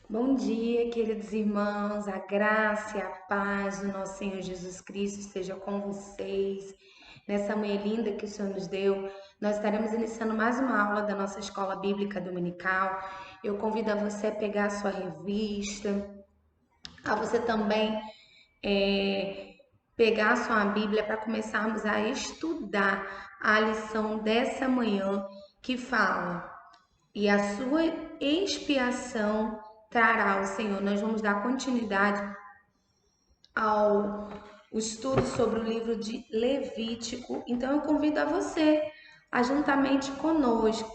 Bom dia, queridos irmãos, a graça e a paz do nosso Senhor Jesus Cristo seja com vocês. Nessa manhã linda que o Senhor nos deu, nós estaremos iniciando mais uma aula da nossa escola bíblica dominical. Eu convido a você a pegar a sua revista, a você também pegar a sua Bíblia para começarmos a estudar a lição dessa manhã que fala e a sua expiação trará o Senhor. Nós vamos dar continuidade ao estudo sobre o livro de Levítico. Então eu convido a você a juntamente conosco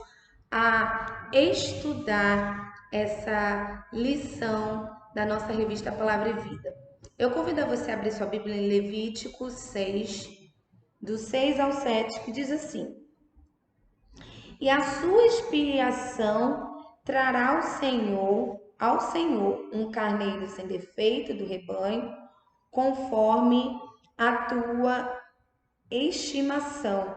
a estudar essa lição da nossa revista Palavra e Vida. Eu convido a você a abrir sua Bíblia em Levítico 6, do 6 ao 7, que diz assim: E a sua expiação trará ao Senhor um carneiro sem defeito do rebanho, conforme a tua estimação,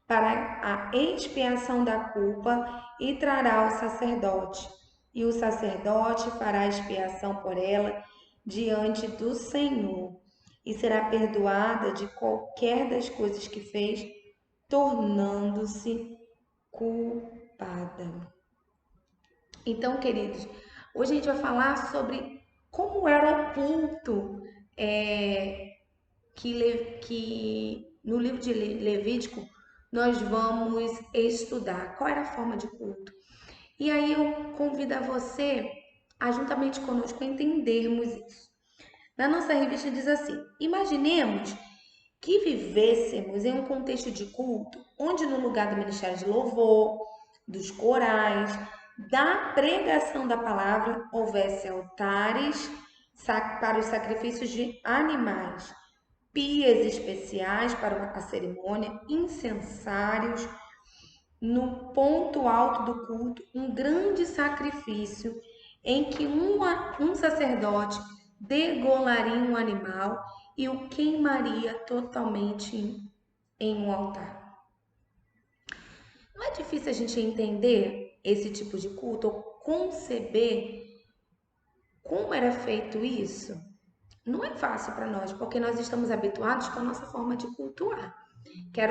para a expiação da culpa, e trará ao sacerdote. E o sacerdote fará expiação por ela diante do Senhor, e será perdoada de qualquer das coisas que fez, tornando-se culpada. Então, queridos, hoje a gente vai falar sobre como era o culto que no livro de Levítico nós vamos estudar. Qual era a forma de culto? E aí eu convido a você a juntamente conosco entendermos isso. Na nossa revista diz assim: imaginemos que vivêssemos em um contexto de culto, onde no lugar do ministério de louvor, dos corais, da pregação da palavra, houvesse altares para os sacrifícios de animais, pias especiais para a cerimônia, incensários, no ponto alto do culto, um grande sacrifício em que um sacerdote degolaria um animal e o queimaria totalmente em um altar. Não é difícil a gente entender esse tipo de culto ou conceber como era feito isso? Não é fácil para nós, porque nós estamos habituados com a nossa forma de cultuar. Que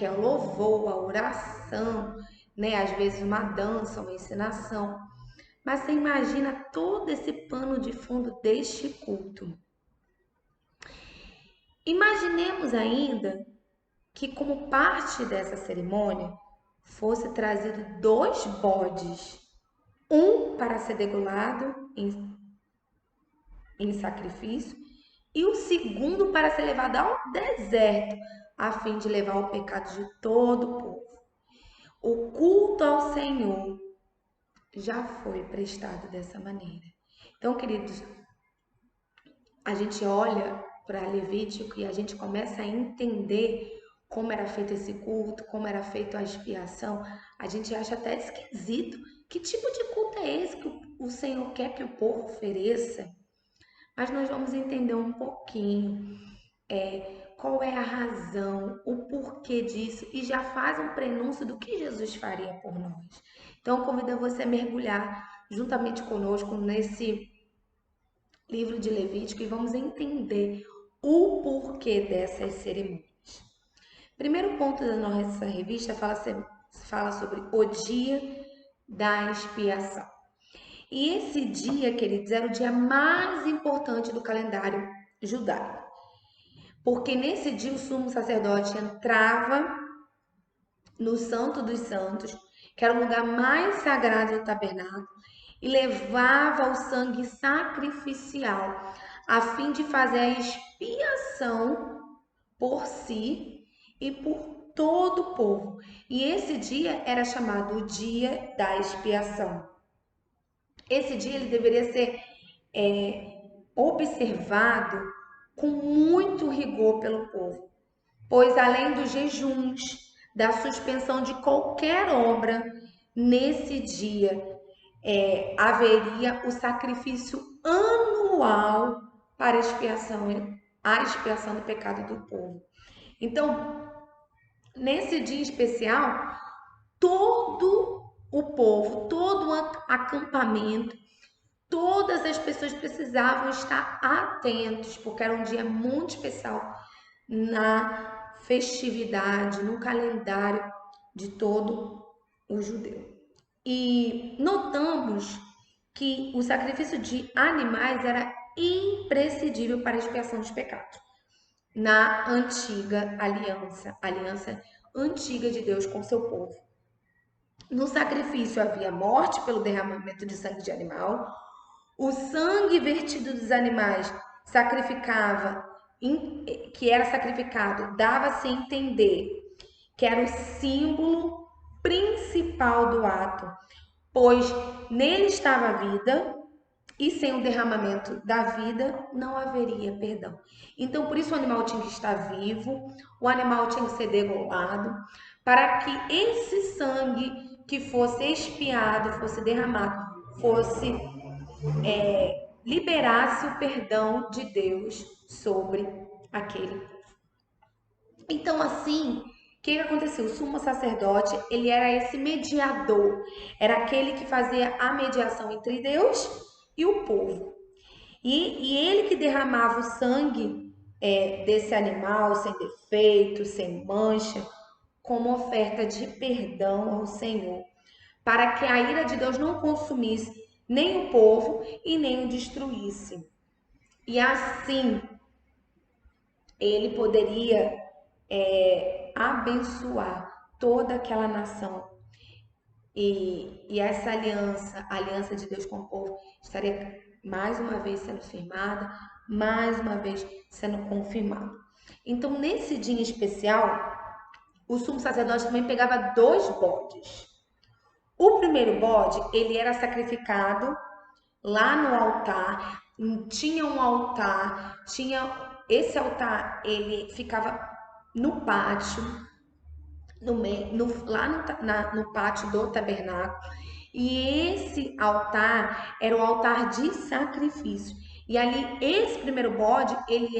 é o louvor, a oração, né? Às vezes uma dança, uma encenação. Mas você imagina todo esse pano de fundo deste culto. Imaginemos ainda que, como parte dessa cerimônia, fosse trazido dois bodes, um para ser degolado em sacrifício e o segundo para ser levado ao deserto, a fim de levar o pecado de todo o povo. O culto ao Senhor já foi prestado dessa maneira. Então, queridos, a gente olha para Levítico e a gente começa a entender como era feito esse culto, como era feita a expiação. A gente acha até esquisito. Que tipo de culto é esse que o Senhor quer que o povo ofereça? Mas nós vamos entender um pouquinho qual é a razão, o porquê disso e já faz um prenúncio do que Jesus faria por nós. Então, eu convido você a mergulhar juntamente conosco nesse livro de Levítico e vamos entender o porquê dessas cerimônias. Primeiro ponto da nossa revista fala sobre o dia da expiação. E esse dia, queridos, era o dia mais importante do calendário judaico. Porque nesse dia o sumo sacerdote entrava no Santo dos Santos, que era o lugar mais sagrado do tabernáculo, e levava o sangue sacrificial, a fim de fazer a expiação por si e por todo o povo. E esse dia era chamado o dia da expiação. Esse dia ele deveria ser observado com muito rigor pelo povo, pois além dos jejuns, da suspensão de qualquer obra, nesse dia haveria o sacrifício anual para a expiação do pecado do povo. Então, nesse dia especial, todo o povo, todo o acampamento todas as pessoas precisavam estar atentos, porque era um dia muito especial na festividade, no calendário de todo o judeu. E notamos que o sacrifício de animais era imprescindível para a expiação dos pecados. Na antiga aliança, aliança antiga de Deus com seu povo. No sacrifício havia morte pelo derramamento de sangue de animal. O sangue vertido dos animais sacrificava, que era sacrificado, dava-se a entender que era o símbolo principal do ato, pois nele estava a vida e sem o derramamento da vida não haveria perdão. Então, por isso o animal tinha que estar vivo, o animal tinha que ser degolado, para que esse sangue que fosse expiado, fosse derramado, fosse liberasse o perdão de Deus sobre aquele povo. Então, assim, o que aconteceu? O sumo sacerdote, ele era esse mediador, era aquele que fazia a mediação entre Deus e o povo. E ele que derramava o sangue desse animal sem defeito, sem mancha, como oferta de perdão ao Senhor, para que a ira de Deus não consumisse nem o povo e nem o destruísse. E assim ele poderia abençoar toda aquela nação. E essa aliança, a aliança de Deus com o povo, estaria mais uma vez sendo firmada, mais uma vez sendo confirmada. Então, nesse dia especial, o sumo sacerdote também pegava 2 bodes. O primeiro bode, ele era sacrificado lá no altar, tinha um altar, esse altar, ele ficava no pátio, no pátio do tabernáculo, e esse altar era o altar de sacrifício. E ali, esse primeiro bode, ele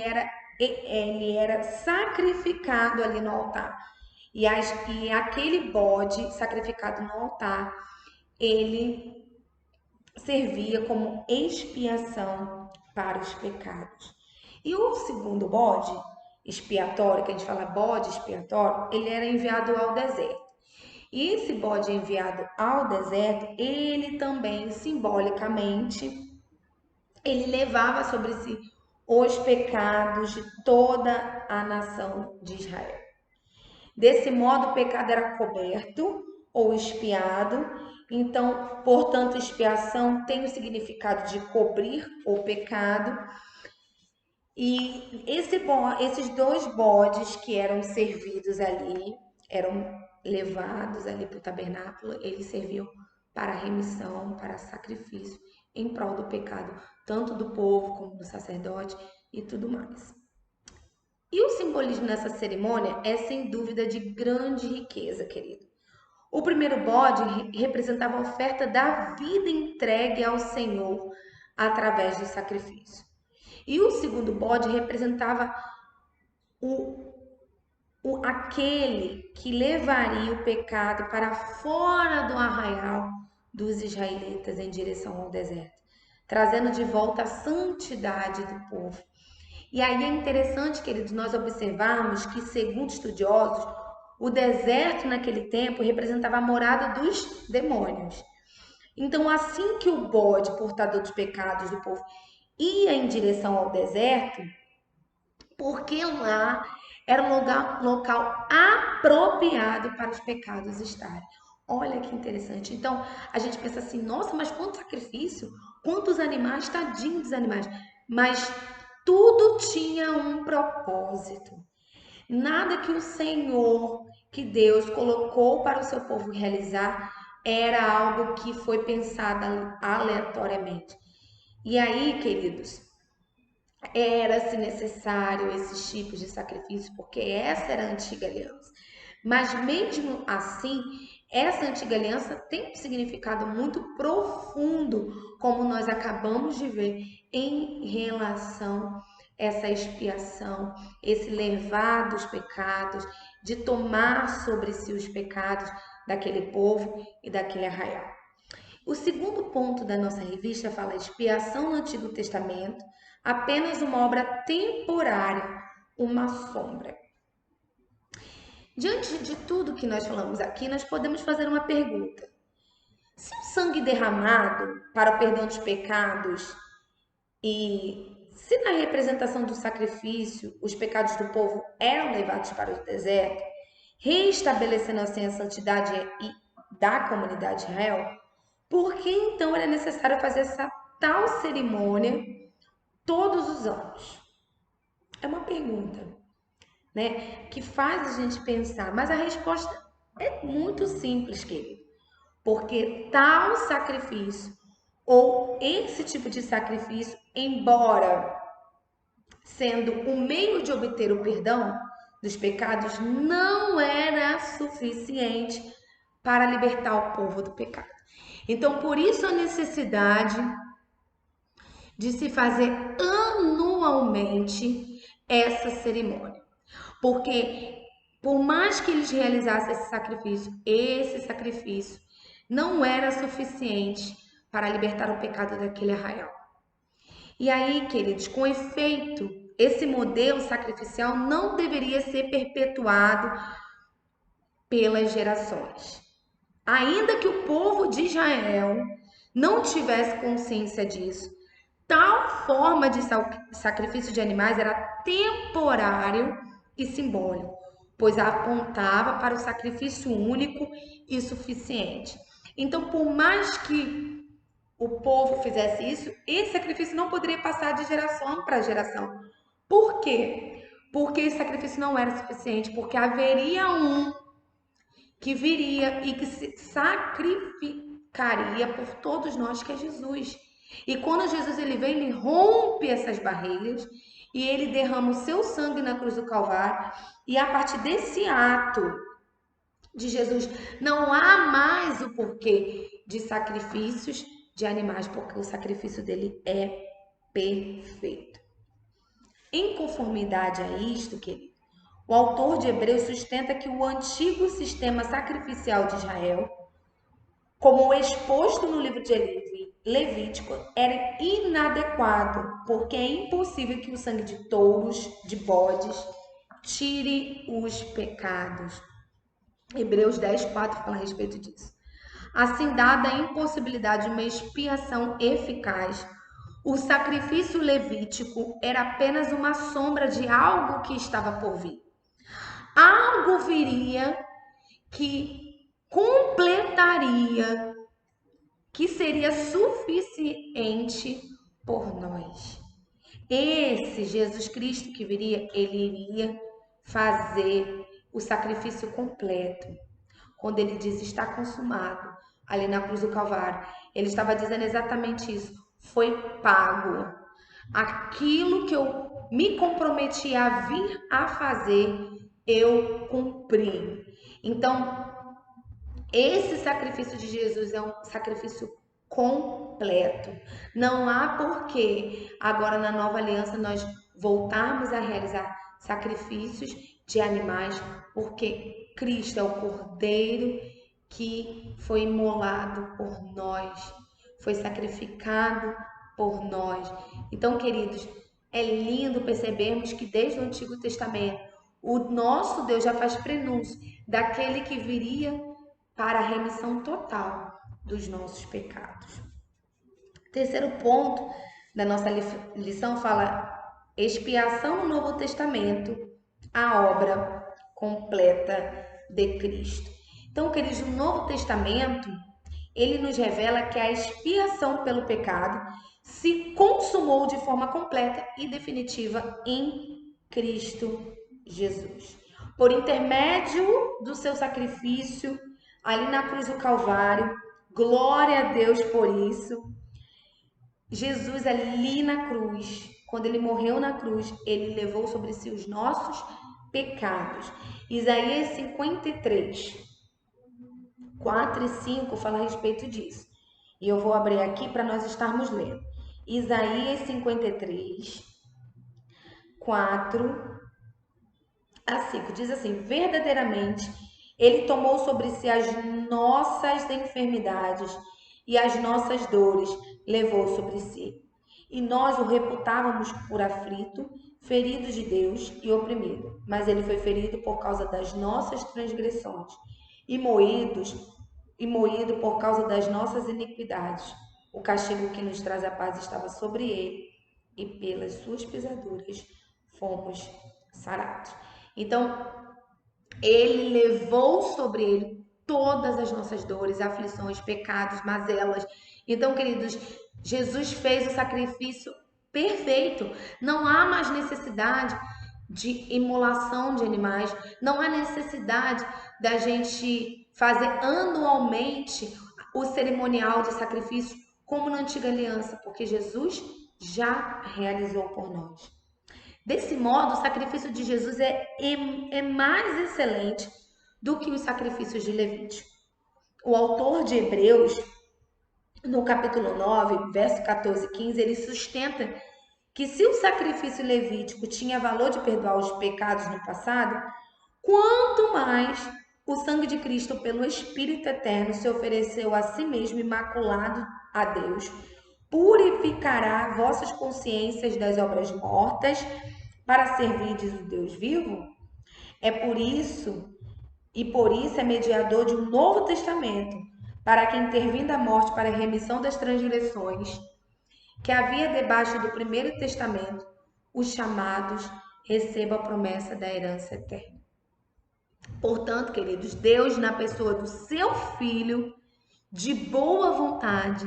era sacrificado ali no altar. E aquele bode sacrificado no altar, ele servia como expiação para os pecados. E o segundo bode expiatório, que a gente fala bode expiatório, ele era enviado ao deserto. E esse bode enviado ao deserto, ele também simbolicamente, ele levava sobre si os pecados de toda a nação de Israel. Desse modo, o pecado era coberto ou expiado. Então, portanto, expiação tem o significado de cobrir o pecado. E esses 2 bodes que eram servidos ali, eram levados ali para o tabernáculo, eles serviam para remissão, para sacrifício, em prol do pecado, tanto do povo como do sacerdote e tudo mais. E o simbolismo nessa cerimônia é sem dúvida de grande riqueza, querido. O primeiro bode representava a oferta da vida entregue ao Senhor através do sacrifício. E o segundo bode representava aquele que levaria o pecado para fora do arraial dos israelitas em direção ao deserto, trazendo de volta a santidade do povo. E aí é interessante, queridos, nós observarmos que, segundo estudiosos, o deserto naquele tempo representava a morada dos demônios. Então, assim que o bode portador dos pecados do povo ia em direção ao deserto, porque lá era um local apropriado para os pecados estarem. Olha que interessante. Então, a gente pensa assim, nossa, mas quanto sacrifício, quantos animais, tadinhos dos animais. Mas tudo tinha um propósito. Nada que o Senhor, que Deus colocou para o seu povo realizar, era algo que foi pensado aleatoriamente. E aí, queridos, era-se necessário esses tipos de sacrifício, porque essa era a antiga aliança. Mas mesmo assim, essa antiga aliança tem um significado muito profundo, como nós acabamos de ver, em relação a essa expiação, esse levar dos pecados, de tomar sobre si os pecados daquele povo e daquele arraial. O segundo ponto da nossa revista fala expiação no Antigo Testamento, apenas uma obra temporária, uma sombra. Diante de tudo que nós falamos aqui, nós podemos fazer uma pergunta. Se o sangue derramado para o perdão dos pecados e se na representação do sacrifício os pecados do povo eram levados para o deserto, reestabelecendo assim a santidade da comunidade de Israel, por que então era necessário fazer essa tal cerimônia todos os anos? É uma pergunta, né, que faz a gente pensar, mas a resposta é muito simples, querido. Porque tal sacrifício ou esse tipo de sacrifício, embora sendo o meio de obter o perdão dos pecados, não era suficiente para libertar o povo do pecado. Então, por isso a necessidade de se fazer anualmente essa cerimônia. Porque por mais que eles realizassem esse sacrifício não era suficiente para libertar o pecado daquele arraial. E aí, queridos, com efeito, esse modelo sacrificial não deveria ser perpetuado pelas gerações. Ainda que o povo de Israel não tivesse consciência disso, tal forma de sacrifício de animais era temporário e simbólico, pois apontava para o sacrifício único e suficiente. Então, por mais que o povo fizesse isso, esse sacrifício não poderia passar de geração para geração. Por quê? Porque esse sacrifício não era suficiente, porque haveria um que viria e que se sacrificaria por todos nós, que é Jesus. E quando Jesus ele vem, ele rompe essas barreiras e ele derrama o seu sangue na cruz do Calvário. E a partir desse ato de Jesus, não há mais o porquê de sacrifícios de animais, porque o sacrifício dele é perfeito. Em conformidade a isto, querido, o autor de Hebreus sustenta que o antigo sistema sacrificial de Israel, como exposto no livro de Levítico, era inadequado, porque é impossível que o sangue de touros, de bodes, tire os pecados. Hebreus 10:4 fala a respeito disso. Assim, dada a impossibilidade de uma expiação eficaz, o sacrifício levítico era apenas uma sombra de algo que estava por vir. Algo viria que completaria, que seria suficiente por nós. Esse Jesus Cristo que viria, ele iria fazer o sacrifício completo. Quando ele diz está consumado, ali na cruz do Calvário, ele estava dizendo exatamente isso. Foi pago. Aquilo que eu me comprometi a vir a fazer, eu cumpri. Então, esse sacrifício de Jesus é um sacrifício completo. Não há porquê agora na nova aliança nós voltarmos a realizar sacrifícios de animais, porque Cristo é o Cordeiro que foi imolado por nós, foi sacrificado por nós. Então, queridos, é lindo percebermos que desde o Antigo Testamento o nosso Deus já faz prenúncio daquele que viria para a remissão total dos nossos pecados. Terceiro ponto da nossa lição fala expiação no Novo Testamento, a obra completa de Cristo. Então, queridos, no Novo Testamento, ele nos revela que a expiação pelo pecado se consumou de forma completa e definitiva em Cristo Jesus. Por intermédio do seu sacrifício ali na cruz do Calvário, glória a Deus por isso. Jesus ali na cruz, quando ele morreu na cruz, ele levou sobre si os nossos pecados. Isaías 53, 4 e 5 fala a respeito disso. E eu vou abrir aqui para nós estarmos lendo. Isaías 53, 4 a 5 diz assim: verdadeiramente ele tomou sobre si as nossas enfermidades e as nossas dores levou sobre si. E nós o reputávamos por aflito, ferido de Deus e oprimido. Mas ele foi ferido por causa das nossas transgressões e moído por causa das nossas iniquidades. O castigo que nos traz a paz estava sobre ele, e pelas suas pisaduras fomos sarados. Então, ele levou sobre ele todas as nossas dores, aflições, pecados, mazelas. Então, queridos, Jesus fez o sacrifício perfeito. Não há mais necessidade de imolação de animais, não há necessidade da gente fazer anualmente o cerimonial de sacrifício como na antiga aliança, porque Jesus já realizou por nós. Desse modo, o sacrifício de Jesus é mais excelente do que os sacrifícios de Levítico. O autor de Hebreus, no capítulo 9, verso 14 e 15, ele sustenta que se o sacrifício levítico tinha valor de perdoar os pecados no passado, quanto mais o sangue de Cristo, pelo Espírito Eterno, se ofereceu a si mesmo imaculado a Deus, purificará vossas consciências das obras mortas para servirdes o Deus vivo? É por isso, e por isso é mediador de um novo testamento, para que, intervindo a morte para a remissão das transgressões, que havia debaixo do primeiro testamento, os chamados recebam a promessa da herança eterna. Portanto, queridos, Deus, na pessoa do seu Filho, de boa vontade,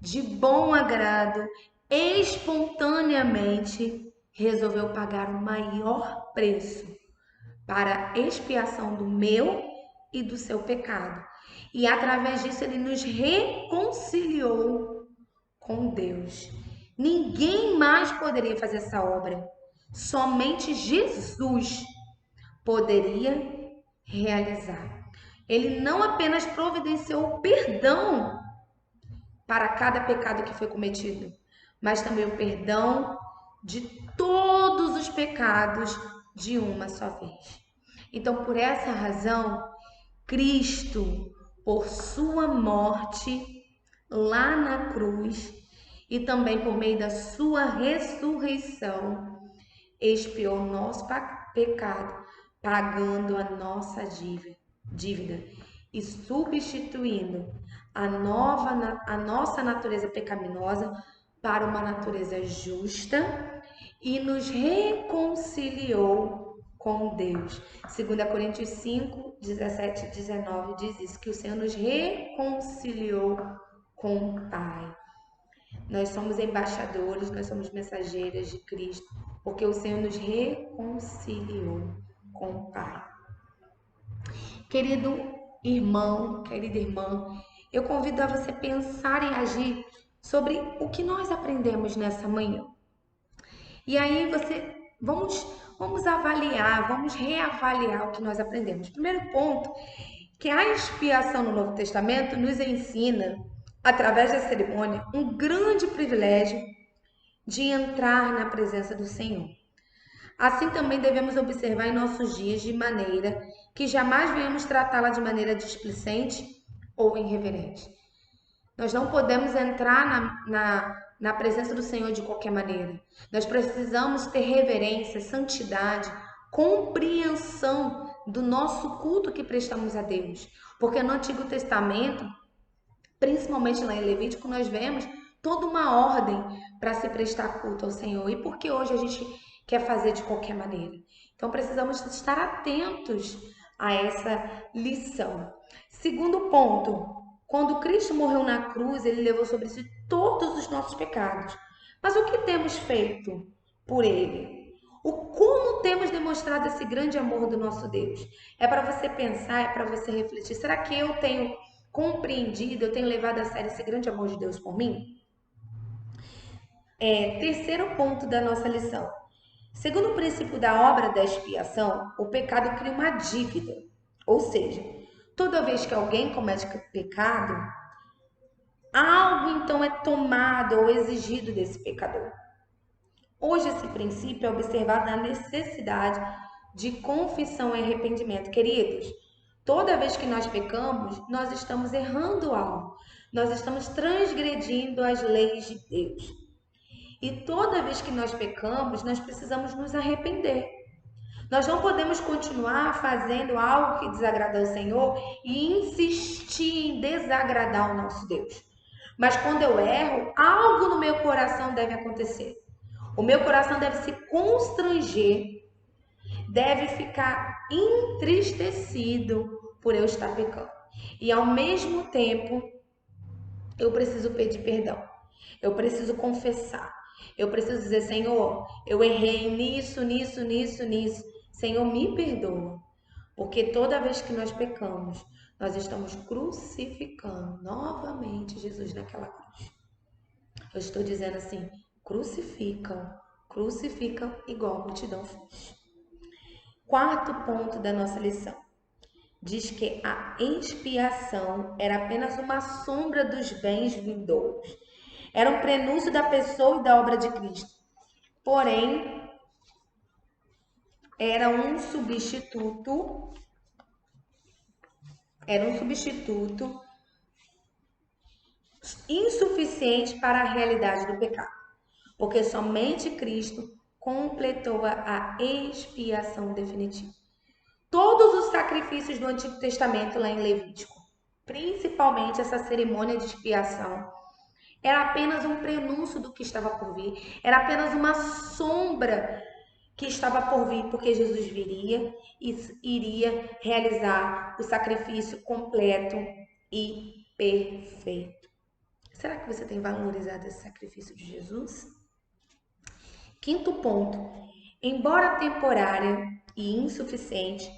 de bom agrado, espontaneamente, resolveu pagar o maior preço para a expiação do meu e do seu pecado. E através disso ele nos reconciliou com Deus. Ninguém mais poderia fazer essa obra. Somente Jesus poderia realizar. Ele não apenas providenciou o perdão para cada pecado que foi cometido, mas também o perdão de todos os pecados de uma só vez. Então, por essa razão, Cristo, por sua morte lá na cruz e também por meio da sua ressurreição, expiou o nosso pecado, pagando a nossa dívida e substituindo a nossa natureza pecaminosa para uma natureza justa e nos reconciliou com Deus. 2 Coríntios 5, 17 e 19 diz isso, que o Senhor nos reconciliou com o Pai. Nós somos embaixadores, nós somos mensageiras de Cristo, porque o Senhor nos reconciliou com o Pai. Querido irmão, querida irmã, eu convido a você pensar e agir sobre o que nós aprendemos nessa manhã. E aí vamos avaliar, vamos reavaliar o que nós aprendemos. Primeiro ponto, que a expiação no Novo Testamento nos ensina, através da cerimônia, um grande privilégio de entrar na presença do Senhor. Assim também devemos observar em nossos dias de maneira que jamais venhamos tratá-la de maneira displicente ou irreverente. Nós não podemos entrar na presença do Senhor de qualquer maneira. Nós precisamos ter reverência, santidade, compreensão do nosso culto que prestamos a Deus. Porque no Antigo Testamento, principalmente lá em Levítico, nós vemos toda uma ordem para se prestar culto ao Senhor. E por que hoje a gente quer fazer de qualquer maneira? Então precisamos estar atentos a essa lição. Segundo ponto, quando Cristo morreu na cruz, ele levou sobre si todos os nossos pecados. Mas o que temos feito por ele? Como temos demonstrado esse grande amor do nosso Deus? É para você pensar, é para você refletir. Será que eu tenho compreendido, eu tenho levado a sério esse grande amor de Deus por mim? Terceiro ponto da nossa lição. Segundo o princípio da obra da expiação, o pecado cria uma dívida. Ou seja, toda vez que alguém comete pecado, algo então é tomado ou exigido desse pecador. Hoje esse princípio é observado na necessidade de confissão e arrependimento. Queridos, toda vez que nós pecamos, nós estamos errando algo. nós estamos transgredindo as leis de Deus. E toda vez que nós pecamos, nós precisamos nos arrepender. Nós não podemos continuar fazendo algo que desagrada ao Senhor e insistir em desagradar o nosso Deus. Mas quando eu erro, algo no meu coração deve acontecer. O meu coração deve se constranger, deve ficar entristecido por eu estar pecando. E ao mesmo tempo, eu preciso pedir perdão. Eu preciso confessar. Eu preciso dizer, Senhor, eu errei nisso, nisso, nisso, nisso. Senhor, me perdoa. Porque toda vez que nós pecamos, nós estamos crucificando novamente Jesus naquela cruz. Eu estou dizendo assim, crucificam, crucificam igual a multidão fez. Quarto ponto da nossa lição. Diz que a expiação era apenas uma sombra dos bens vindouros. Era um prenúncio da pessoa e da obra de Cristo. Porém, era um substituto insuficiente para a realidade do pecado, porque somente Cristo completou a expiação definitiva. Todos os sacrifícios do Antigo Testamento, lá em Levítico, principalmente essa cerimônia de expiação, era apenas um prenúncio do que estava por vir, era apenas uma sombra que estava por vir, porque Jesus viria e iria realizar o sacrifício completo e perfeito. Será que você tem valorizado esse sacrifício de Jesus? Quinto ponto. Embora temporária e insuficiente,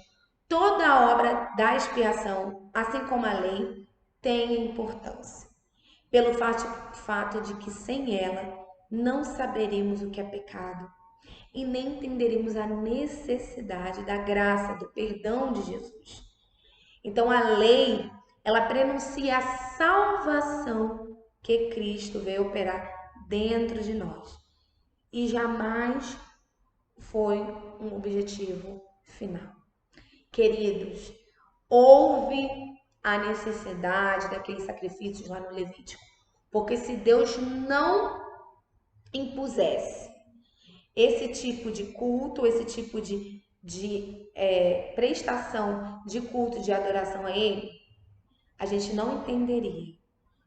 toda a obra da expiação, assim como a lei, tem importância. Pelo fato de que sem ela não saberíamos o que é pecado e nem entenderíamos a necessidade da graça, do perdão de Jesus. Então a lei, ela prenuncia a salvação que Cristo veio operar dentro de nós e jamais foi um objetivo final. Queridos, houve a necessidade daqueles sacrifícios lá no Levítico, porque se Deus não impusesse esse tipo de culto, esse tipo de prestação de culto, de adoração a Ele, a gente não entenderia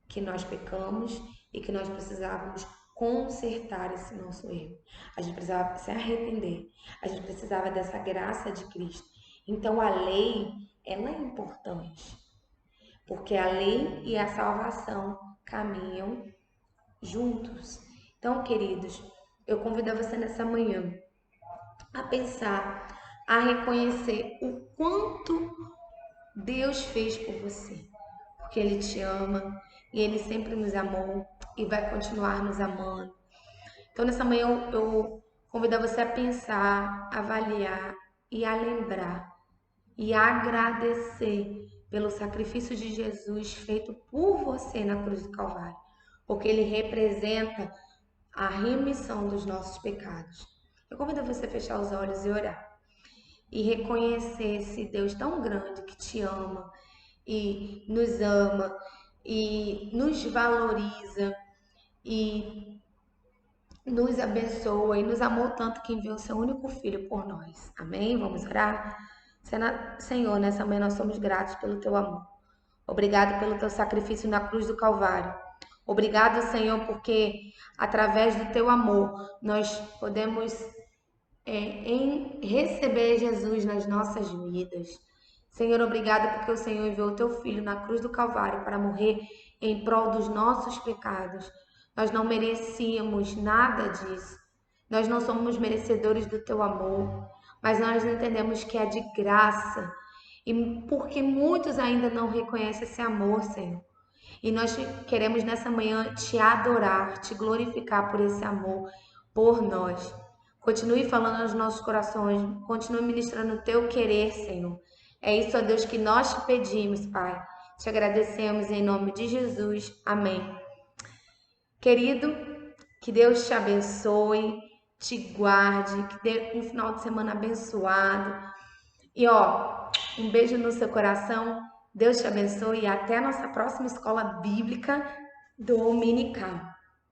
que nós pecamos e que nós precisávamos consertar esse nosso erro. A gente precisava se arrepender. A gente precisava dessa graça de Cristo. Então a lei, ela é importante, porque a lei e a salvação caminham juntos. Então, queridos, eu convido você nessa manhã a pensar, a reconhecer o quanto Deus fez por você, porque Ele te ama e Ele sempre nos amou e vai continuar nos amando. Então, nessa manhã eu convido você a pensar, a avaliar e a lembrar e a agradecer pelo sacrifício de Jesus feito por você na cruz do Calvário, porque Ele representa a remissão dos nossos pecados. Eu convido você a fechar os olhos e orar. E reconhecer esse Deus tão grande que te ama e nos valoriza e nos abençoa e nos amou tanto que enviou seu único filho por nós. Amém? Vamos orar? Senhor, nessa manhã nós somos gratos pelo teu amor. Obrigado pelo teu sacrifício na cruz do Calvário. Obrigado, Senhor, porque através do teu amor nós podemos receber Jesus nas nossas vidas. Senhor, obrigado porque o Senhor enviou o teu Filho na cruz do Calvário para morrer em prol dos nossos pecados. Nós não merecíamos nada disso. Nós não somos merecedores do teu amor, mas nós entendemos que é de graça. E porque muitos ainda não reconhecem esse amor, Senhor. E nós queremos nessa manhã te adorar, te glorificar por esse amor, por nós. Continue falando aos nossos corações, continue ministrando o teu querer, Senhor. É isso, ó Deus, que nós te pedimos, Pai. Te agradecemos em nome de Jesus. Amém. Querido, que Deus te abençoe, te guarde, que dê um final de semana abençoado. E ó, um beijo no seu coração. Deus te abençoe e até a nossa próxima escola bíblica dominical.